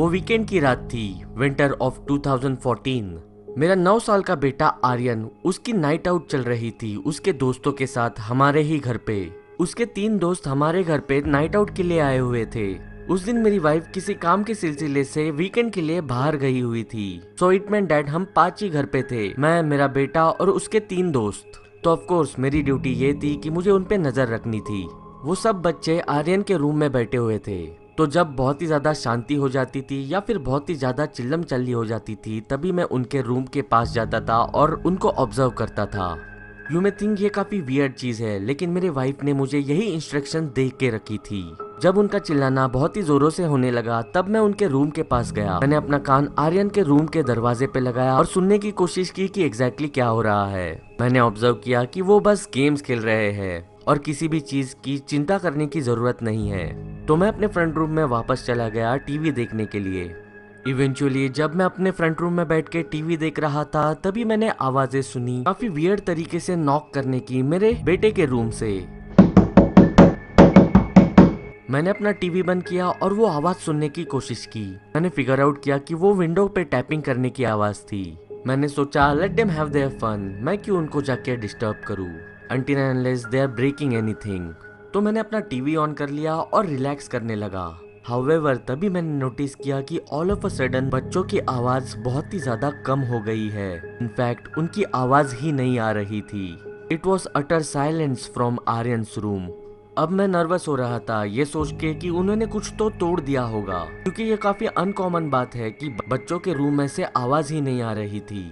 वो वीकेंड की रात थी, विंटर ऑफ 2014। मेरा 9 साल का बेटा आर्यन, उसकी नाइट आउट चल रही थी उसके दोस्तों के साथ हमारे ही घर पे। उसके 3 दोस्त हमारे घर पे नाइट आउट के लिए आए हुए थे। उस दिन मेरी वाइफ किसी काम के सिलसिले से वीकेंड के लिए बाहर गई हुई थी। सो इट मींट डैट हम 5 ही घर पे थे, मैं, मेरा बेटा और उसके 3 दोस्त। तो ऑफ कोर्स मेरी ड्यूटी ये थी कि मुझे उन पे नजर रखनी थी। वो सब बच्चे आर्यन के रूम में बैठे हुए थे। तो जब बहुत ही ज्यादा शांति हो जाती थी या फिर बहुत ही ज्यादा चिल्लम चल्ली हो जाती थी, तभी मैं उनके रूम के पास जाता था और उनको ऑब्जर्व करता था। यू मे थिंक ये काफी वियर्ड चीज है, लेकिन मेरे वाइफ ने मुझे यही इंस्ट्रक्शन दे के रखी थी। जब उनका चिल्लाना बहुत ही जोरों से होने लगा, तब मैं उनके रूम के पास गया। मैंने अपना कान आर्यन के रूम के दरवाजे पे लगाया और सुनने की कोशिश की कि एग्जैक्टली क्या हो रहा है। मैंने ऑब्जर्व किया कि वो बस गेम्स खेल रहे हैं और किसी भी चीज की चिंता करने की जरूरत नहीं है। तो मैं अपने फ्रंट रूम में वापस चला गया टीवी देखने के लिए। इवेंचुअली जब मैं अपने फ्रंट रूम में बैठ के टीवी देख रहा था, तभी मैंने आवाजें सुनी काफी वियर्ड तरीके से नॉक करने की मेरे बेटे के रूम से। मैंने अपना टीवी बंद किया और वो आवाज सुनने की कोशिश की। मैंने फिगर आउट किया कि वो विंडो पे टैपिंग करने की आवाज थी। मैंने सोचा let them have their fun, मैं क्यों उनको जाके डिस्टर्ब करूं until and unless they are breaking anything। तो मैंने अपना टीवी ऑन कर लिया और रिलैक्स करने लगा। However, तभी मैंने नोटिस किया कि ऑल ऑफ अ सडन बच्चों की आवाज बहुत ही ज्यादा कम हो गई है। इनफैक्ट उनकी आवाज ही नहीं आ रही थी। It was utter silence from Aryans room. अब मैं नर्वस हो रहा था ये सोच के कि उन्होंने कुछ तो तोड़ दिया होगा, क्योंकि ये काफी अनकॉमन बात है कि बच्चों के रूम में से आवाज ही नहीं आ रही थी।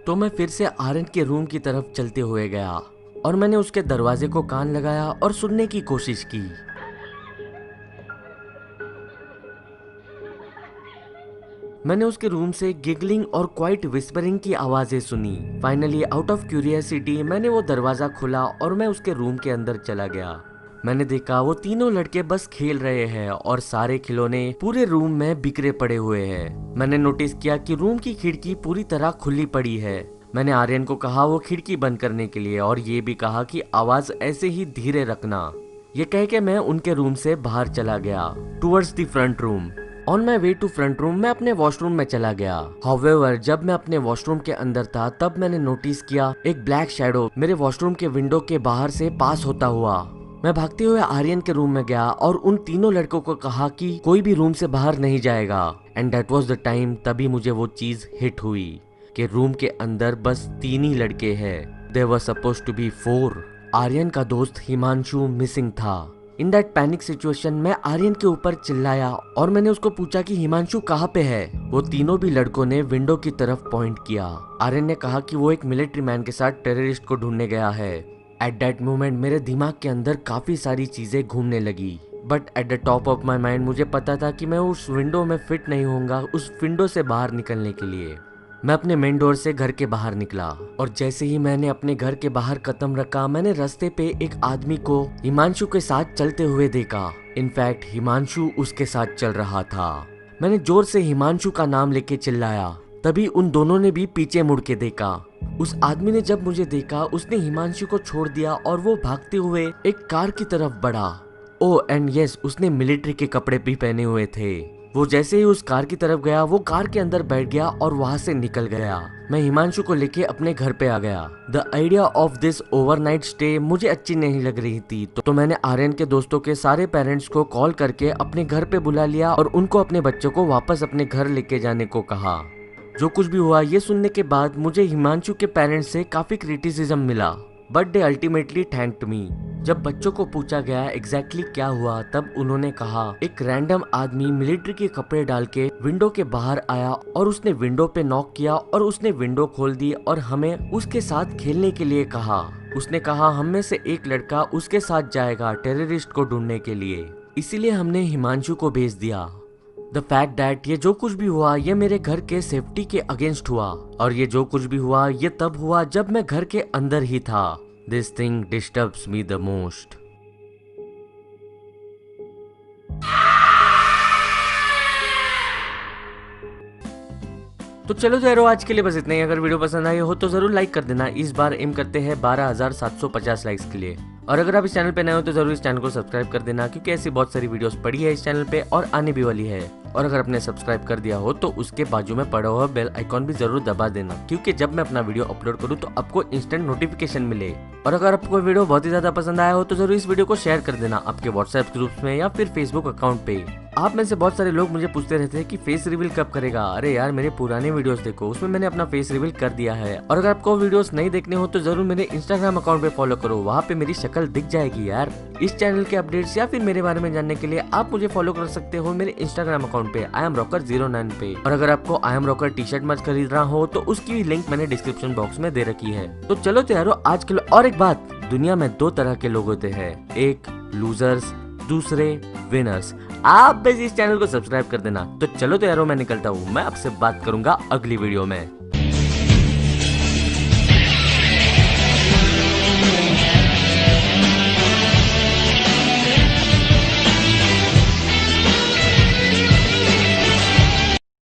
तो मैं फिर से आर्यन के रूम की तरफ चलते हुए गया और मैंने उसके दरवाजे को कान लगाया और सुनने की कोशिश की। मैंने उसके रूम से गिगलिंग और क्वाइट विस्परिंग की आवाजें सुनी। फाइनली आउट ऑफ क्यूरियोसिटी मैंने वो दरवाजा खोला और मैं उसके रूम के अंदर चला गया। मैंने देखा वो तीनों लड़के बस खेल रहे हैं और सारे खिलौने पूरे रूम में बिखरे पड़े हुए हैं। मैंने नोटिस किया कि रूम की खिड़की पूरी तरह खुली पड़ी है। मैंने आर्यन को कहा वो खिड़की बंद करने के लिए और ये भी कहा कि आवाज ऐसे ही धीरे रखना। ये कह के मैं उनके रूम से बाहर चला गया towards the front room. On my way to front room मैं अपने वॉशरूम में चला गया। हाउएवर जब मैं अपने वॉशरूम के अंदर था, तब मैंने नोटिस किया एक ब्लैक शैडो मेरे वॉशरूम के विंडो के बाहर से पास होता हुआ। मैं भागते हुए आर्यन के रूम में गया और उन तीनों लड़कों को कहा कि कोई भी रूम से बाहर नहीं जाएगा। And that was the time, तभी मुझे वो चीज हिट हुई कि रूम के अंदर बस 3 ही लड़के हैं। There were supposed to be 4। Aryan का दोस्त हिमांशु मिसिंग था। इन दैट पैनिक सिचुएशन मैं आर्यन के ऊपर चिल्लाया और मैंने उसको पूछा कि हिमांशु कहाँ पे है। वो तीनों भी लड़कों ने विंडो की तरफ पॉइंट किया। आर्यन ने कहा कि वो एक मिलिट्री मैन के साथ टेररिस्ट को ढूंढने गया है। एट दैट मोमेंट मेरे दिमाग के अंदर काफी सारी चीजें घूमने लगी, but at the top of my mind मुझे पता था कि मैं उस विंडो में फिट नहीं होऊंगा उस विंडो से बाहर निकलने के लिए। मैं अपने मेन डोर से घर के बाहर निकला और जैसे ही मैंने अपने घर के बाहर कदम रखा, मैंने रास्ते पे एक आदमी को हिमांशु के साथ चलते हुए देखा। इनफैक्ट हिमांशु उसके साथ चल रहा था। मैंने जोर से हिमांशु का नाम लेके चिल्लाया, तभी उन दोनों ने भी पीछे मुड़ के देखा। उस आदमी ने जब मुझे देखा, उसने हिमांशु को छोड़ दिया और वो भागते हुए एक कार की तरफ बढ़ा। ओह एंड यस, उसने मिलिट्री के कपड़े भी पहने हुए थे। वो जैसे ही उस कार की तरफ गया, वो कार के अंदर बैठ गया और वहां से निकल गया। मैं हिमांशु को लेके अपने घर पे आ गया। The idea of this overnight stay मुझे अच्छी नहीं लग रही थी, तो मैंने आर्यन के दोस्तों के सारे पेरेंट्स को कॉल करके अपने घर पे बुला लिया और उनको अपने बच्चों को वापस अपने घर लेके जाने को कहा। जो कुछ भी हुआ, ये सुनने के बाद मुझे हिमांशु के पेरेंट्स से काफी क्रिटिसिज्म मिला, बट दे अल्टीमेटली थैंक्ड मी। जब बच्चों को पूछा गया एग्जैक्टली क्या हुआ, तब उन्होंने कहा एक रैंडम आदमी मिलिट्री के कपड़े डाल के विंडो के बाहर आया और उसने विंडो पे नॉक किया और उसने विंडो खोल दी और हमें उसके साथ खेलने के लिए कहा। उसने कहा हम में से एक लड़का उसके साथ जाएगा टेररिस्ट को ढूंढने के लिए, इसीलिए हमने हिमांशु को भेज दिया। द फैक्ट दैट ये जो कुछ भी हुआ, ये मेरे घर के सेफ्टी के अगेंस्ट हुआ, और ये जो कुछ भी हुआ ये तब हुआ जब मैं घर के अंदर ही था। This thing disturbs me the most. तो चलो यारो, आज के लिए बस इतना ही। अगर वीडियो पसंद आई हो तो जरूर लाइक कर देना। इस बार एम करते हैं 12,750 लाइक्स के लिए। और अगर आप इस चैनल पे नए हो तो जरूर इस चैनल को सब्सक्राइब कर देना, क्योंकि ऐसी बहुत सारी वीडियोस पड़ी है इस चैनल पे और आने भी वाली है। और अगर आपने सब्सक्राइब कर दिया हो तो उसके बाजू में पड़ा हुआ बेल आइकॉन भी जरूर दबा देना, क्योंकि जब मैं अपना वीडियो अपलोड करूँ तो आपको इंस्टेंट नोटिफिकेशन मिले। और अगर आपको वीडियो बहुत ही ज्यादा पसंद आया हो तो जरूर इस वीडियो को शेयर कर देना आपके व्हाट्सएप ग्रुप्स में या फिर फेसबुक अकाउंट पे। आप में से बहुत सारे लोग मुझे पूछते रहते हैं कि फेस रिवील कब करेगा। अरे यार, मेरे पुराने वीडियोस देखो, उसमें मैंने अपना फेस रिवील कर दिया है। और अगर आपको वीडियोस नहीं देखने हो तो जरूर मेरे इंस्टाग्राम अकाउंट पे फॉलो करो, वहाँ पे मेरी शक्ल दिख जाएगी यार। इस चैनल के अपडेट्स या फिर मेरे बारे में जानने के लिए आप मुझे फॉलो कर सकते हो मेरे इंस्टाग्राम अकाउंट पे IamRocker09 पे। और अगर आपको I am Rocker T shirt मर्च खरीदना हो तो उसकी लिंक मैंने डिस्क्रिप्शन बॉक्स में दे रखी है। तो चलो तैयारो, आज के लिए और एक बात, दुनिया में दो तरह के लोग होते हैं, एक लूजर्स, दूसरे विनर्स। आप बस इस चैनल को सब्सक्राइब कर देना। तो चलो तो यारो, मैं निकलता हूँ, मैं आपसे बात करूंगा अगली वीडियो में।